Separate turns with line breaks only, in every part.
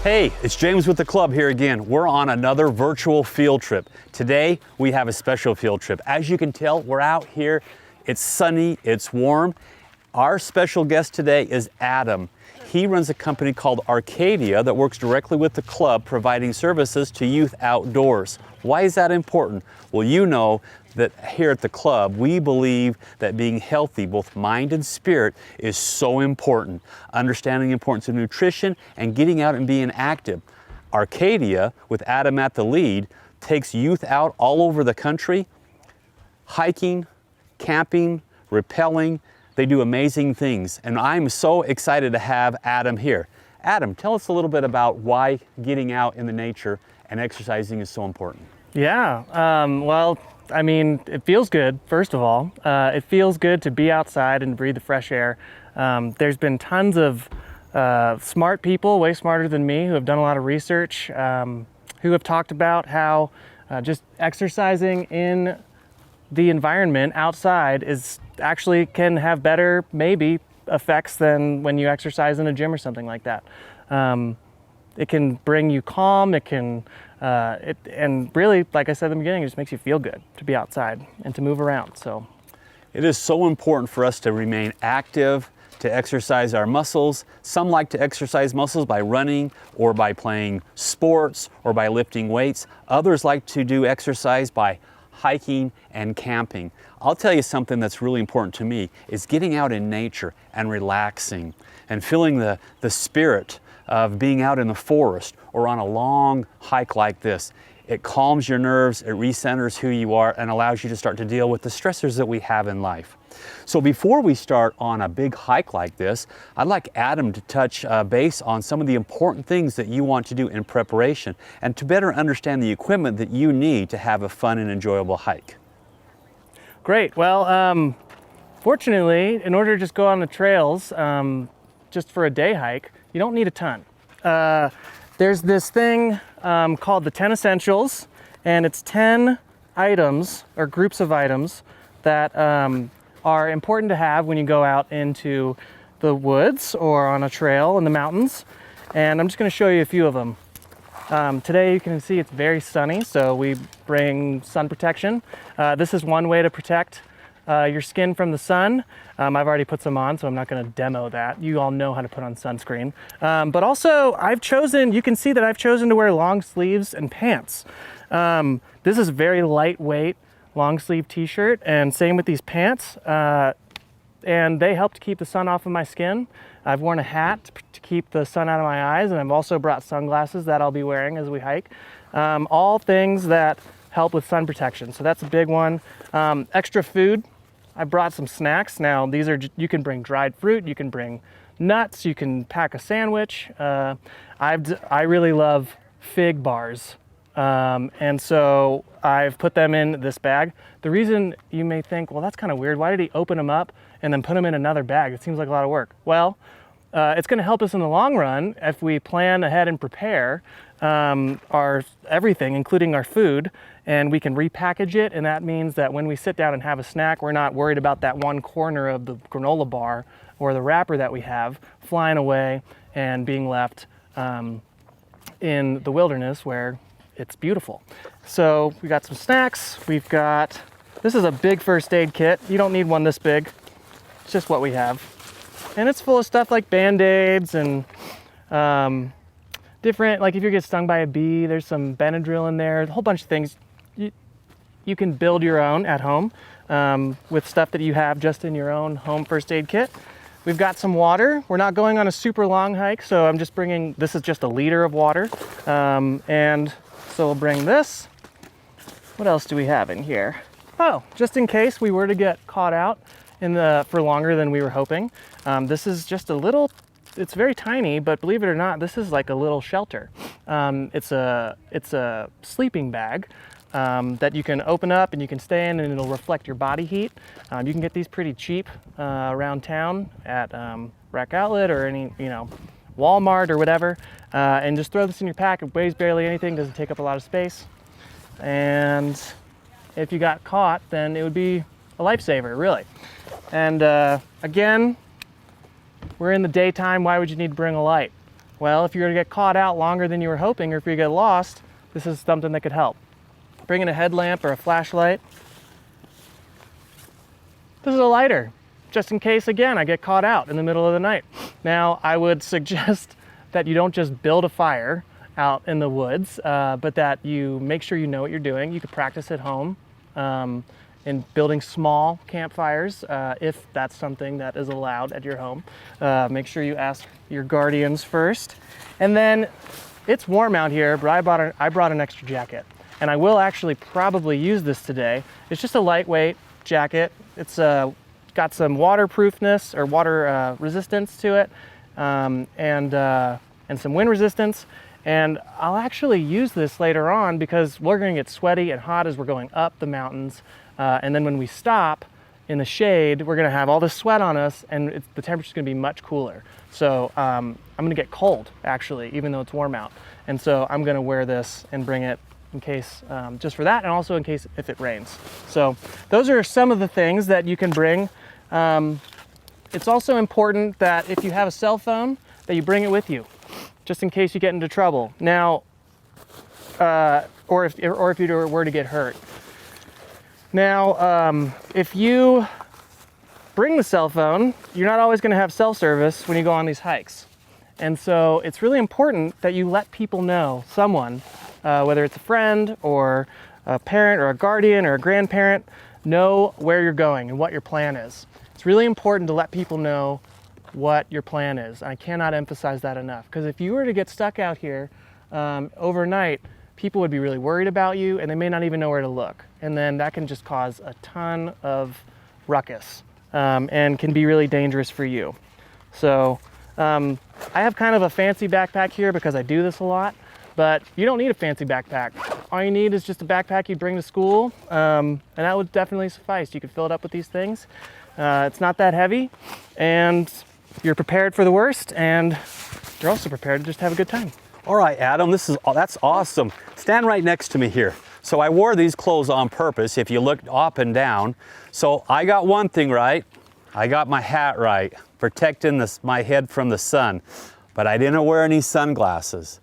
Hey, it's James with the club here again. We're on another virtual field trip. Today, we have a special field trip. As you can tell, we're out here. It's sunny, it's warm. Our special guest today is Adam. He runs a company called Arcadia that works directly with the club, providing services to youth outdoors. Why is that important? Well, you know that here at the club, we believe that being healthy, both mind and spirit, is so important. Understanding the importance of nutrition and getting out and being active. Arcadia, with Adam at the lead, takes youth out all over the country, hiking, camping, rappelling. They do amazing things, and I'm so excited to have Adam here. Adam, tell us a little bit about why getting out in the nature and exercising is so important.
Yeah, well, I mean, it feels good, first of all. It feels good to be outside and breathe the fresh air. There's been tons of smart people, way smarter than me, who have done a lot of research, who have talked about how just exercising in the environment outside is actually can have better, maybe, effects than when you exercise in a gym or something like that. It can bring you calm, it can, and really, like I said in the beginning, it just makes you feel good to be outside and to move around, so.
It is so important for us to remain active, to exercise our muscles. Some like to exercise muscles by running or by playing sports or by lifting weights. Others like to do exercise by hiking and camping. I'll tell you something that's really important to me is getting out in nature and relaxing and feeling the spirit of being out in the forest or on a long hike like this. It calms your nerves, it recenters who you are, and allows you to start to deal with the stressors that we have in life. So before we start on a big hike like this, I'd like Adam to touch base on some of the important things that you want to do in preparation and to better understand the equipment that you need to have a fun and enjoyable hike.
Great, well, fortunately, in order to just go on the trails, just for a day hike, you don't need a ton. There's this thing called the 10 Essentials, and it's 10 items or groups of items that are important to have when you go out into the woods or on a trail in the mountains. And I'm just going to show you a few of them. Today you can see it's very sunny, so we bring sun protection. This is one way to protect your skin from the sun. I've already put some on, so I'm not going to demo that. You all know how to put on sunscreen. But also, you can see that I've chosen to wear long sleeves and pants. This is a very lightweight long sleeve t-shirt, and same with these pants. And they help to keep the sun off of my skin. I've worn a hat to keep the sun out of my eyes, and I've also brought sunglasses that I'll be wearing as we hike. All things that help with sun protection, so that's a big one. Extra food. I brought some snacks. Now these are, you can bring dried fruit, you can bring nuts, you can pack a sandwich. I really love fig bars, and so I've put them in this bag. The reason you may think, well, that's kind of weird, why did he open them up and then put them in another bag? It seems like a lot of work. Well, it's going to help us in the long run if we plan ahead and prepare our everything, including our food, and we can repackage it, and that means that when we sit down and have a snack, we're not worried about that one corner of the granola bar or the wrapper that we have flying away and being left in the wilderness where it's beautiful. So we got some snacks. This is a big first aid kit. You don't need one this big. It's just what we have. And it's full of stuff like Band-Aids and different, like if you get stung by a bee, there's some Benadryl in there, a whole bunch of things. You can build your own at home with stuff that you have just in your own home first aid kit. We've got some water. We're not going on a super long hike, so I'm just bringing, this is just a liter of water. And so we'll bring this. What else do we have in here? Oh, just in case we were to get caught out for longer than we were hoping. This is just a little, it's very tiny, but believe it or not, this is like a little shelter. It's a sleeping bag that you can open up and you can stay in, and it'll reflect your body heat. You can get these pretty cheap around town at Rec Outlet or any, Walmart or whatever, and just throw this in your pack. It weighs barely anything, doesn't take up a lot of space. And if you got caught, then it would be a lifesaver, really. And again, we're in the daytime. Why would you need to bring a light? Well, if you're gonna get caught out longer than you were hoping, or if you get lost, this is something that could help. Bring in a headlamp or a flashlight. This is a lighter, just in case, again, I get caught out in the middle of the night. Now, I would suggest that you don't just build a fire out in the woods, but that you make sure you know what you're doing. You could practice at home in building small campfires, if that's something that is allowed at your home. Make sure you ask your guardians first. And then, it's warm out here, but I brought an extra jacket. And I will actually probably use this today. It's just a lightweight jacket. It's got some waterproofness or water resistance to it, and some wind resistance. And I'll actually use this later on because we're going to get sweaty and hot as we're going up the mountains. And then when we stop in the shade, we're going to have all this sweat on us, and the temperature's going to be much cooler. So I'm going to get cold, actually, even though it's warm out. And so I'm going to wear this and bring it in case, just for that, and also in case if it rains. So those are some of the things that you can bring. It's also important that if you have a cell phone, that you bring it with you, just in case you get into trouble. Now, or if you were to get hurt. Now, if you bring the cell phone, you're not always going to have cell service when you go on these hikes. And so it's really important that you let people know, someone, whether it's a friend or a parent or a guardian or a grandparent, know where you're going and what your plan is. It's really important to let people know what your plan is. I cannot emphasize that enough, because if you were to get stuck out here overnight, people would be really worried about you, and they may not even know where to look. And then that can just cause a ton of ruckus and can be really dangerous for you. So I have kind of a fancy backpack here because I do this a lot, but you don't need a fancy backpack. All you need is just a backpack you bring to school, and that would definitely suffice. You could fill it up with these things. It's not that heavy, and you're prepared for the worst, and you're also prepared to just have a good time.
All right, Adam, that's awesome. Stand right next to me here. So I wore these clothes on purpose, if you look up and down. So I got one thing right. I got my hat right, protecting my head from the sun, but I didn't wear any sunglasses.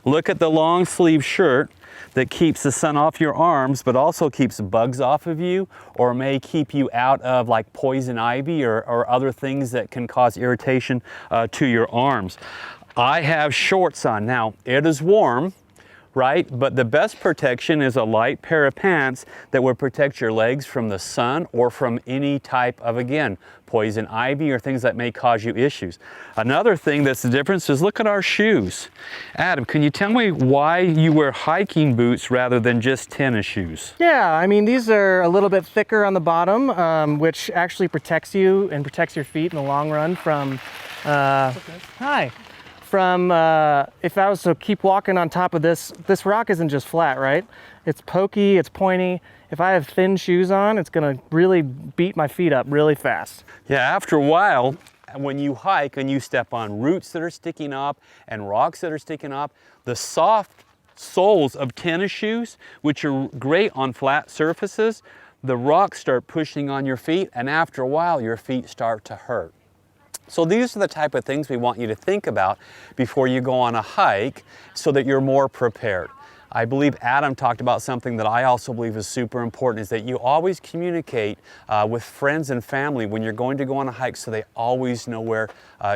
Look at the long sleeve shirt that keeps the sun off your arms, but also keeps bugs off of you, or may keep you out of like poison ivy or other things that can cause irritation to your arms. I have shorts on. Now, it is warm, right? But the best protection is a light pair of pants that will protect your legs from the sun or from any type of, again, poison ivy or things that may cause you issues. Another thing that's the difference is look at our shoes. Adam, can you tell me why you wear hiking boots rather than just tennis shoes?
Yeah, I mean, these are a little bit thicker on the bottom, which actually protects you and protects your feet in the long run from, hi. From, if I was to keep walking on top of this rock isn't just flat, right? It's pokey, it's pointy. If I have thin shoes on, it's gonna really beat my feet up really fast.
Yeah, after a while, when you hike and you step on roots that are sticking up and rocks that are sticking up, the soft soles of tennis shoes, which are great on flat surfaces, the rocks start pushing on your feet, and after a while, your feet start to hurt. So these are the type of things we want you to think about before you go on a hike so that you're more prepared. I believe Adam talked about something that I also believe is super important, is that you always communicate with friends and family when you're going to go on a hike so they always know where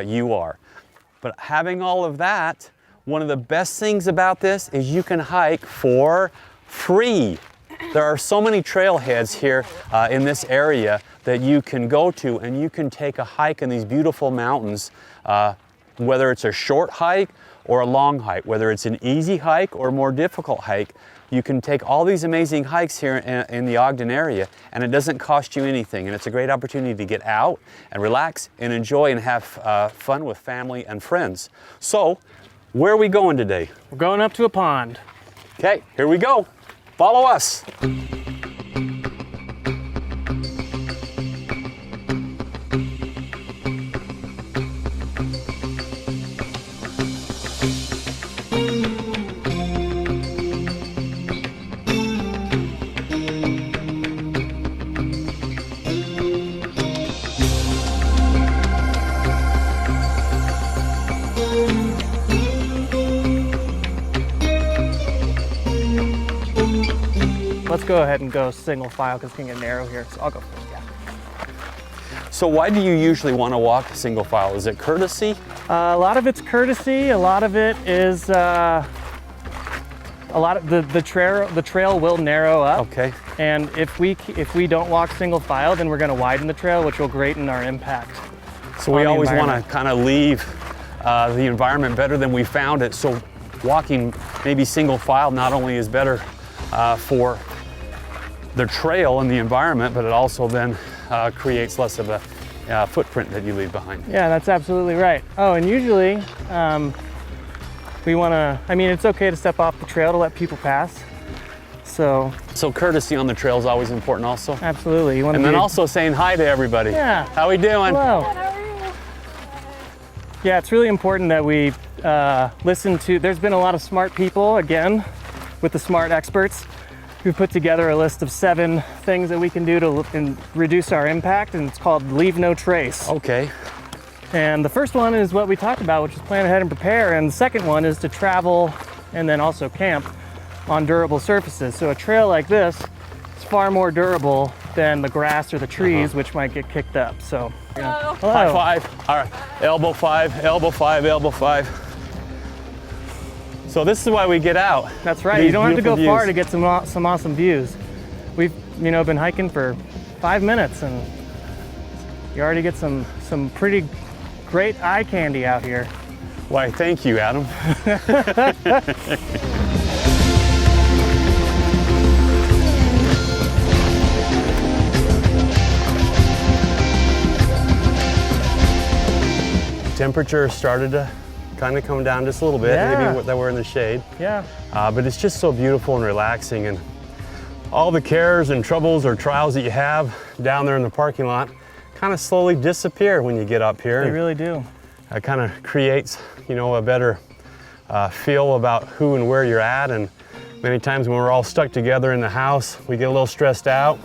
you are. But having all of that, one of the best things about this is you can hike for free. There are so many trailheads here in this area that you can go to, and you can take a hike in these beautiful mountains, whether it's a short hike or a long hike, whether it's an easy hike or a more difficult hike. You can take all these amazing hikes here in the Ogden area, and it doesn't cost you anything, and it's a great opportunity to get out and relax and enjoy and have fun with family and friends. So, where are we going today?
We're going up to a pond.
Okay, here we go. Follow us.
let's go ahead and go single file because it's gonna get narrow here. So I'll go first, yeah.
So why do you usually want to walk single file? Is it courtesy?
A lot of it's courtesy. A lot of it is a lot of the trail will narrow up.
Okay.
And if we don't walk single file, then we're going to widen the trail, which will greaten our impact.
So we always want to kind of leave the environment better than we found it. So walking maybe single file not only is better for the trail and the environment, but it also then creates less of a footprint that you leave behind.
Yeah, that's absolutely right. Oh, and usually we want to, I mean, it's okay to step off the trail to let people pass. So
courtesy on the trail is always important also.
Absolutely. You want
and then also saying hi to everybody.
Yeah.
How we doing?
Hello. Good, how are you? Yeah, it's really important that we listen to, there's been a lot of smart people, again, with the smart experts, who put together a list of 7 things that we can do to reduce our impact, and it's called Leave No Trace.
Okay.
And the first one is what we talked about, which is plan ahead and prepare, and the second one is to travel and then also camp on durable surfaces. So a trail like this is far more durable than the grass or the trees, which might get kicked up. So,
hello.
Hello.
High five. All right. Elbow 5, elbow 5, elbow 5. So this is why we get out.
That's right. You don't have to go far to get some awesome views. We've been hiking for 5 minutes, and you already get some pretty great eye candy out here.
Why, thank you, Adam. Temperature started to kind of come down just a little bit,
Yeah.
maybe that we're in the shade.
Yeah.
But it's just so beautiful and relaxing, and all the cares and troubles or trials that you have down there in the parking lot kind of slowly disappear when you get up here.
They really do.
It kind of creates, a better feel about who and where you're at. And many times when we're all stuck together in the house, we get a little stressed out.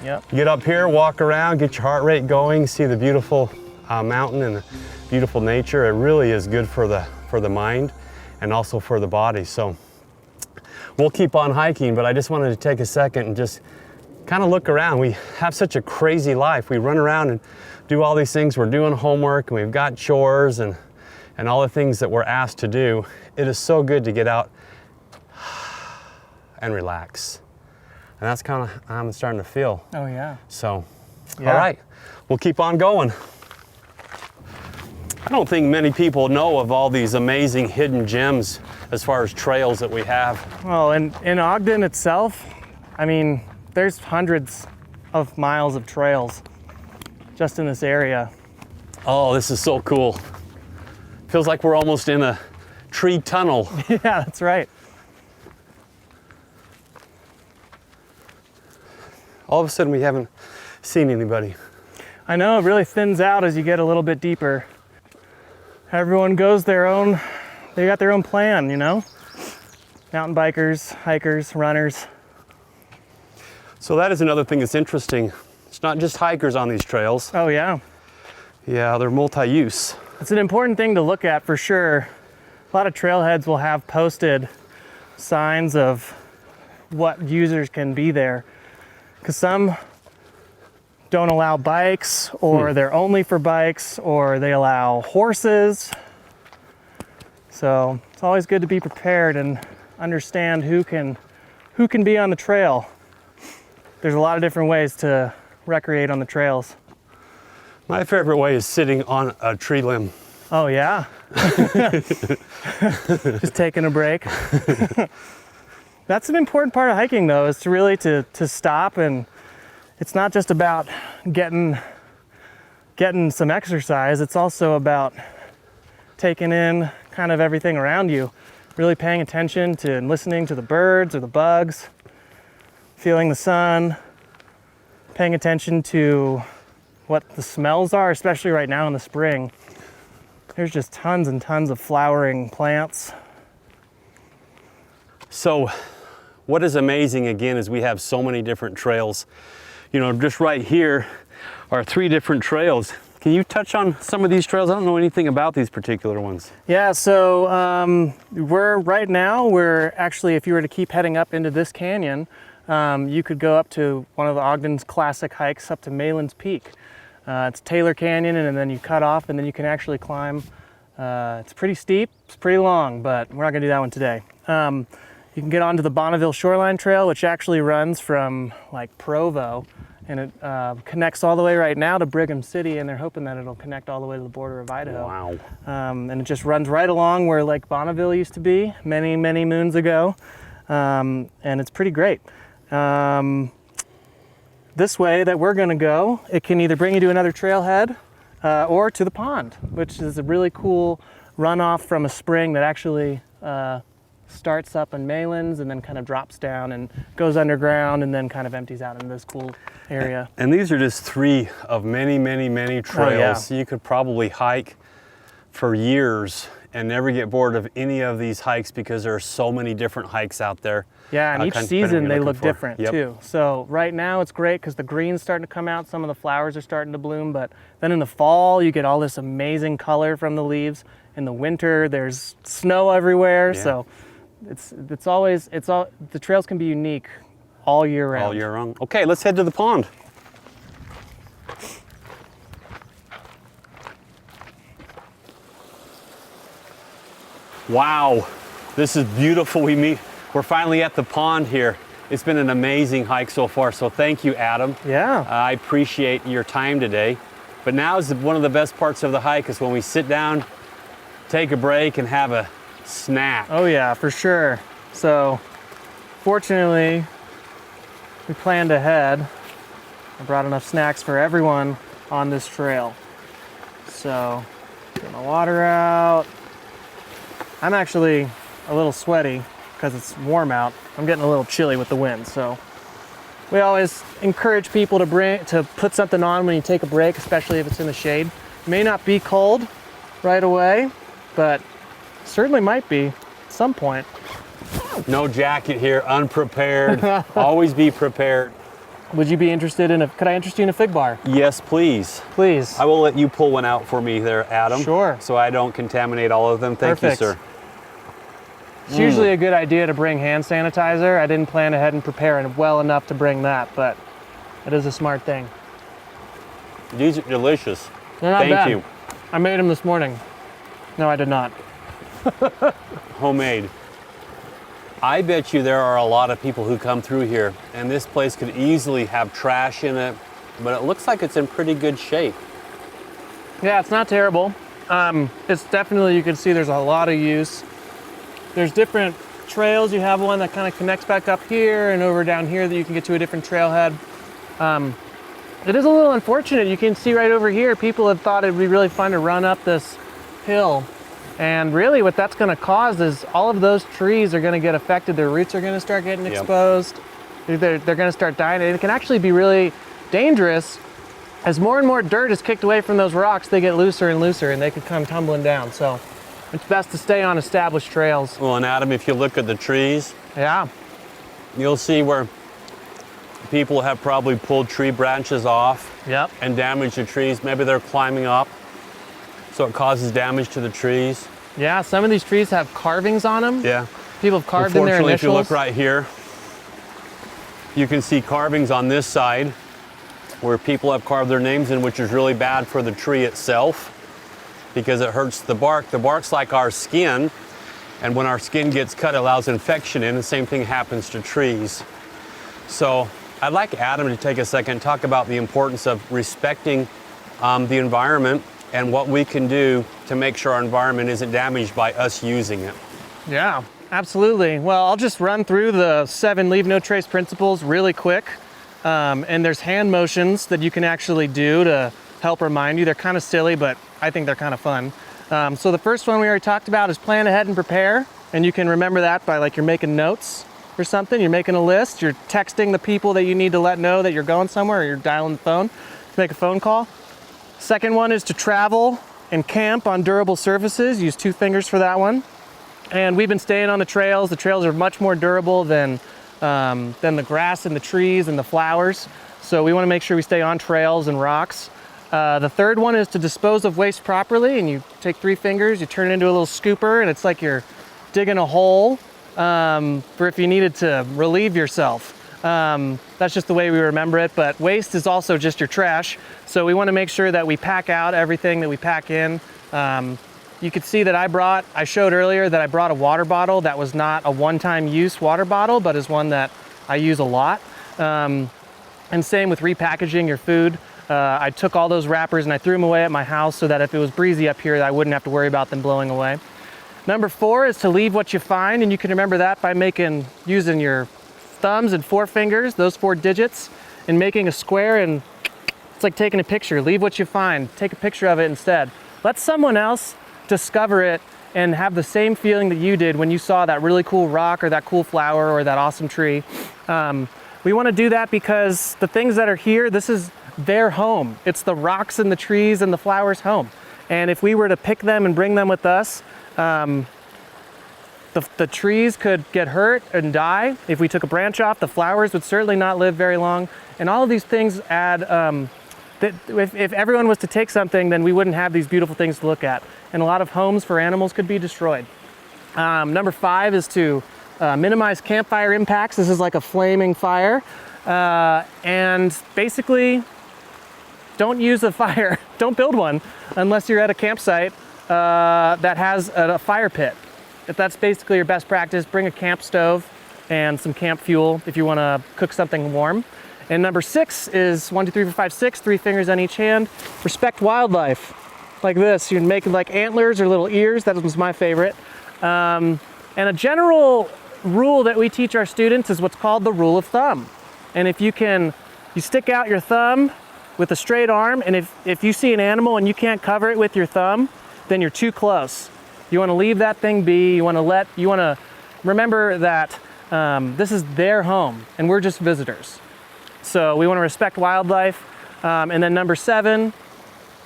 Yep.
You get up here, walk around, get your heart rate going, see the beautiful mountain and the beautiful nature. It really is good for the mind and also for the body. So we'll keep on hiking, but I just wanted to take a second and just kind of look around. We have such a crazy life. We run around and do all these things. We're doing homework and we've got chores and all the things that we're asked to do. It is so good to get out and relax. And that's kind of how I'm starting to feel.
Oh yeah.
So,
Yeah.
all right, we'll keep on going. I don't think many people know of all these amazing hidden gems as far as trails that we have.
Well, in Ogden itself, I mean, there's hundreds of miles of trails just in this area.
Oh, this is so cool. Feels like we're almost in a tree tunnel.
Yeah, that's right.
All of a sudden we haven't seen anybody.
I know, it really thins out as you get a little bit deeper. Everyone goes they got their own plan, Mountain bikers, hikers, runners.
So that is another thing that's interesting. It's not just hikers on these trails.
Oh yeah.
Yeah, they're multi-use.
It's an important thing to look at for sure. A lot of trailheads will have posted signs of what users can be there, because some don't allow bikes, or they're only for bikes, or they allow horses. So it's always good to be prepared and understand who can be on the trail. There's a lot of different ways to recreate on the trails.
My favorite way is sitting on a tree limb.
Oh yeah. Just taking a break. That's an important part of hiking though, is to really to stop, and it's not just about getting some exercise, it's also about taking in kind of everything around you, really paying attention to and listening to the birds or the bugs, feeling the sun, paying attention to what the smells are, especially right now in the spring. There's just tons and tons of flowering plants.
So what is amazing again is we have so many different trails. Just right here are 3 different trails. Can you touch on some of these trails? I don't know anything about these particular ones.
Yeah, so we're actually, if you were to keep heading up into this canyon, you could go up to one of the Ogden's classic hikes up to Malin's Peak. It's Taylor Canyon, and then you cut off, and then you can actually climb. It's pretty steep, it's pretty long, but we're not gonna do that one today. You can get onto the Bonneville Shoreline Trail, which actually runs from like Provo, and it connects all the way right now to Brigham City, and they're hoping that it'll connect all the way to the border of Idaho.
Wow.
And it just runs right along where Lake Bonneville used to be many, many moons ago. And it's pretty great. This way that we're gonna go, it can either bring you to another trailhead or to the pond, which is a really cool runoff from a spring that actually starts up in Malin's and then kind of drops down and goes underground and then kind of empties out into this cool area.
And these are just 3 of many, many, many trails.
yeah.
You could probably hike for years and never get bored of any of these hikes because there are so many different hikes out there.
Yeah, and each
Kind of depending
season
what
they
you're
look
looking for.
different
Yep.
too. So right now it's great because the green's starting to come out, some of the flowers are starting to bloom, but then in the fall you get all this amazing color from the leaves. In the winter there's snow everywhere,
Yeah.
so it's always the trails can be unique all year round.
All year round. Okay, let's head to the pond. Wow, this is beautiful. We're finally at the pond here. It's been an amazing hike so far, so thank you, Adam.
Yeah.
I appreciate your time today. But now is one of the best parts of the hike is when we sit down, take a break, and have a snack.
Oh yeah, for sure. So fortunately we planned ahead. I brought enough snacks for everyone on this trail. So get my water out. I'm actually a little sweaty because it's warm out. I'm getting a little chilly with the wind, so we always encourage people to put something on when you take a break, especially if it's in the shade. It may not be cold right away, but certainly might be at some point.
No jacket here, unprepared. Always be prepared.
Would you be interested in could I interest you in a fig bar?
Yes, please.
Please.
I will let you pull one out for me there, Adam.
Sure.
So I don't contaminate all of them. Thank
Perfect.
you, sir.
It's usually a good idea to bring hand sanitizer. I didn't plan ahead and prepare well enough to bring that, but it is a smart thing.
These are delicious.
They're not
Thank
bad.
you.
I made them this morning. No, I did not.
Homemade. I bet you there are a lot of people who come through here, and this place could easily have trash in it, but it looks like it's in pretty good shape.
Yeah, it's not terrible. It's definitely, you can see there's a lot of use. There's different trails. You have one that kind of connects back up here and over down here that you can get to a different trailhead. It is a little unfortunate. You can see right over here, people have thought it'd be really fun to run up this hill. And really what that's gonna cause is all of those trees are gonna get affected. Their roots are gonna start getting exposed. They're gonna start dying. And it can actually be really dangerous. As more and more dirt is kicked away from those rocks, they get looser and looser and they could come tumbling down. So it's best to stay on established trails.
Well, and Adam, if you look at the trees,
Yeah.
you'll see where people have probably pulled tree branches off
Yep.
and damaged the trees. Maybe they're climbing up, so it causes damage to the trees.
Yeah, some of these trees have carvings on them.
Yeah.
People have carved in their
Unfortunately,
initials.
if you look right here, you can see carvings on this side where people have carved their names in, which is really bad for the tree itself because it hurts the bark. The bark's like our skin, and when our skin gets cut, it allows infection in. The same thing happens to trees. So I'd like Adam to take a second and talk about the importance of respecting the environment and what we can do to make sure our environment isn't damaged by us using it.
Yeah, absolutely. Well, I'll just run through the 7 leave no trace principles really quick. And there's hand motions that you can actually do to help remind you. They're kind of silly, but I think they're kind of fun. So the first one we already talked about is plan ahead and prepare. And you can remember that by like you're making notes or something. You're making a list. You're texting the people that you need to let know that you're going somewhere, or you're dialing the phone to make a phone call. Second one is to travel and camp on durable surfaces. Use 2 fingers for that one. And we've been staying on the trails. The trails are much more durable than the grass and the trees and the flowers. So we want to make sure we stay on trails and rocks. The third one is to dispose of waste properly. And you take 3 fingers, you turn it into a little scooper, and it's like you're digging a hole for if you needed to relieve yourself. That's just the way we remember it, but waste is also just your trash. So we want to make sure that we pack out everything that we pack in. You could see that I showed earlier that I brought a water bottle that was not a one-time use water bottle, but is one that I use a lot. And same with repackaging your food. I took all those wrappers and I threw them away at my house so that if it was breezy up here, I wouldn't have to worry about them blowing away. Number 4 is to leave what you find, and you can remember that by using your thumbs and forefingers, those 4 digits, and making a square, and it's like taking a picture. Leave what you find, take a picture of it instead. Let someone else discover it and have the same feeling that you did when you saw that really cool rock or that cool flower or that awesome tree. We want to do that because the things that are here, this is their home. It's the rocks and the trees and the flowers' home. And if we were to pick them and bring them with us, the trees could get hurt and die. If we took a branch off, the flowers would certainly not live very long. And all of these things add, if everyone was to take something, then we wouldn't have these beautiful things to look at. And a lot of homes for animals could be destroyed. Number 5 is to minimize campfire impacts. This is like a flaming fire. And basically, don't use a fire, don't build one unless you're at a campsite that has a fire pit. If that's basically your best practice, bring a camp stove and some camp fuel if you want to cook something warm. And number 6 is 1, 2, 3, 4, 5, 6, 3 fingers on each hand. Respect wildlife, like this. You can make like antlers or little ears. That was my favorite. And a general rule that we teach our students is what's called the rule of thumb. And if you stick out your thumb with a straight arm, and if you see an animal and you can't cover it with your thumb, then you're too close. You want to leave that thing be. You want to remember that this is their home and we're just visitors. So we want to respect wildlife. And then number 7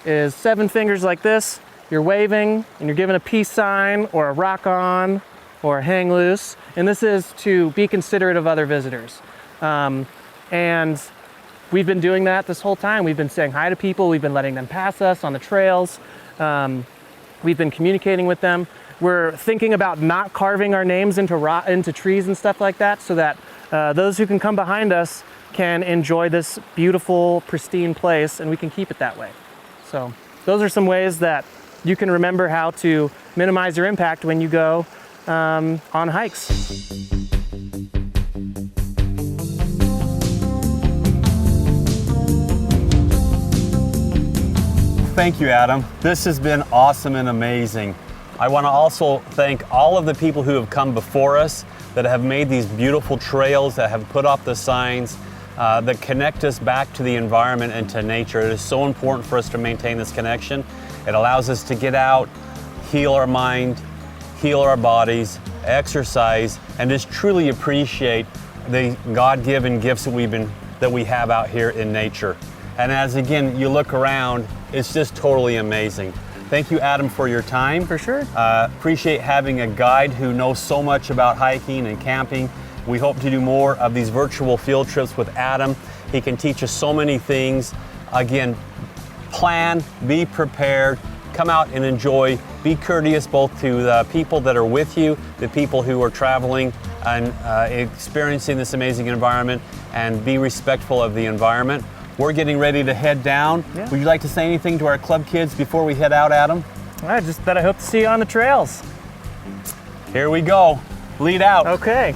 is 7 fingers like this. You're waving and you're giving a peace sign or a rock on or a hang loose. And this is to be considerate of other visitors. And we've been doing that this whole time. We've been saying hi to people. We've been letting them pass us on the trails. We've been communicating with them. We're thinking about not carving our names into trees and stuff like that so that those who can come behind us can enjoy this beautiful, pristine place, and we can keep it that way. So those are some ways that you can remember how to minimize your impact when you go on hikes.
Thank you, Adam. This has been awesome and amazing. I want to also thank all of the people who have come before us that have made these beautiful trails, that have put up the signs, that connect us back to the environment and to nature. It is so important for us to maintain this connection. It allows us to get out, heal our mind, heal our bodies, exercise, and just truly appreciate the God-given gifts that we have out here in nature. And as again, you look around, it's just totally amazing. Thank you, Adam, for your time.
For sure.
Appreciate having a guide who knows so much about hiking and camping. We hope to do more of these virtual field trips with Adam. He can teach us so many things. Again, plan, be prepared, come out and enjoy. Be courteous both to the people that are with you, the people who are traveling and experiencing this amazing environment, and be respectful of the environment. We're getting ready to head down. Yeah. Would you like to say anything to our club kids before we head out, Adam?
Just that I hope to see you on the trails.
Here we go. Lead out.
Okay.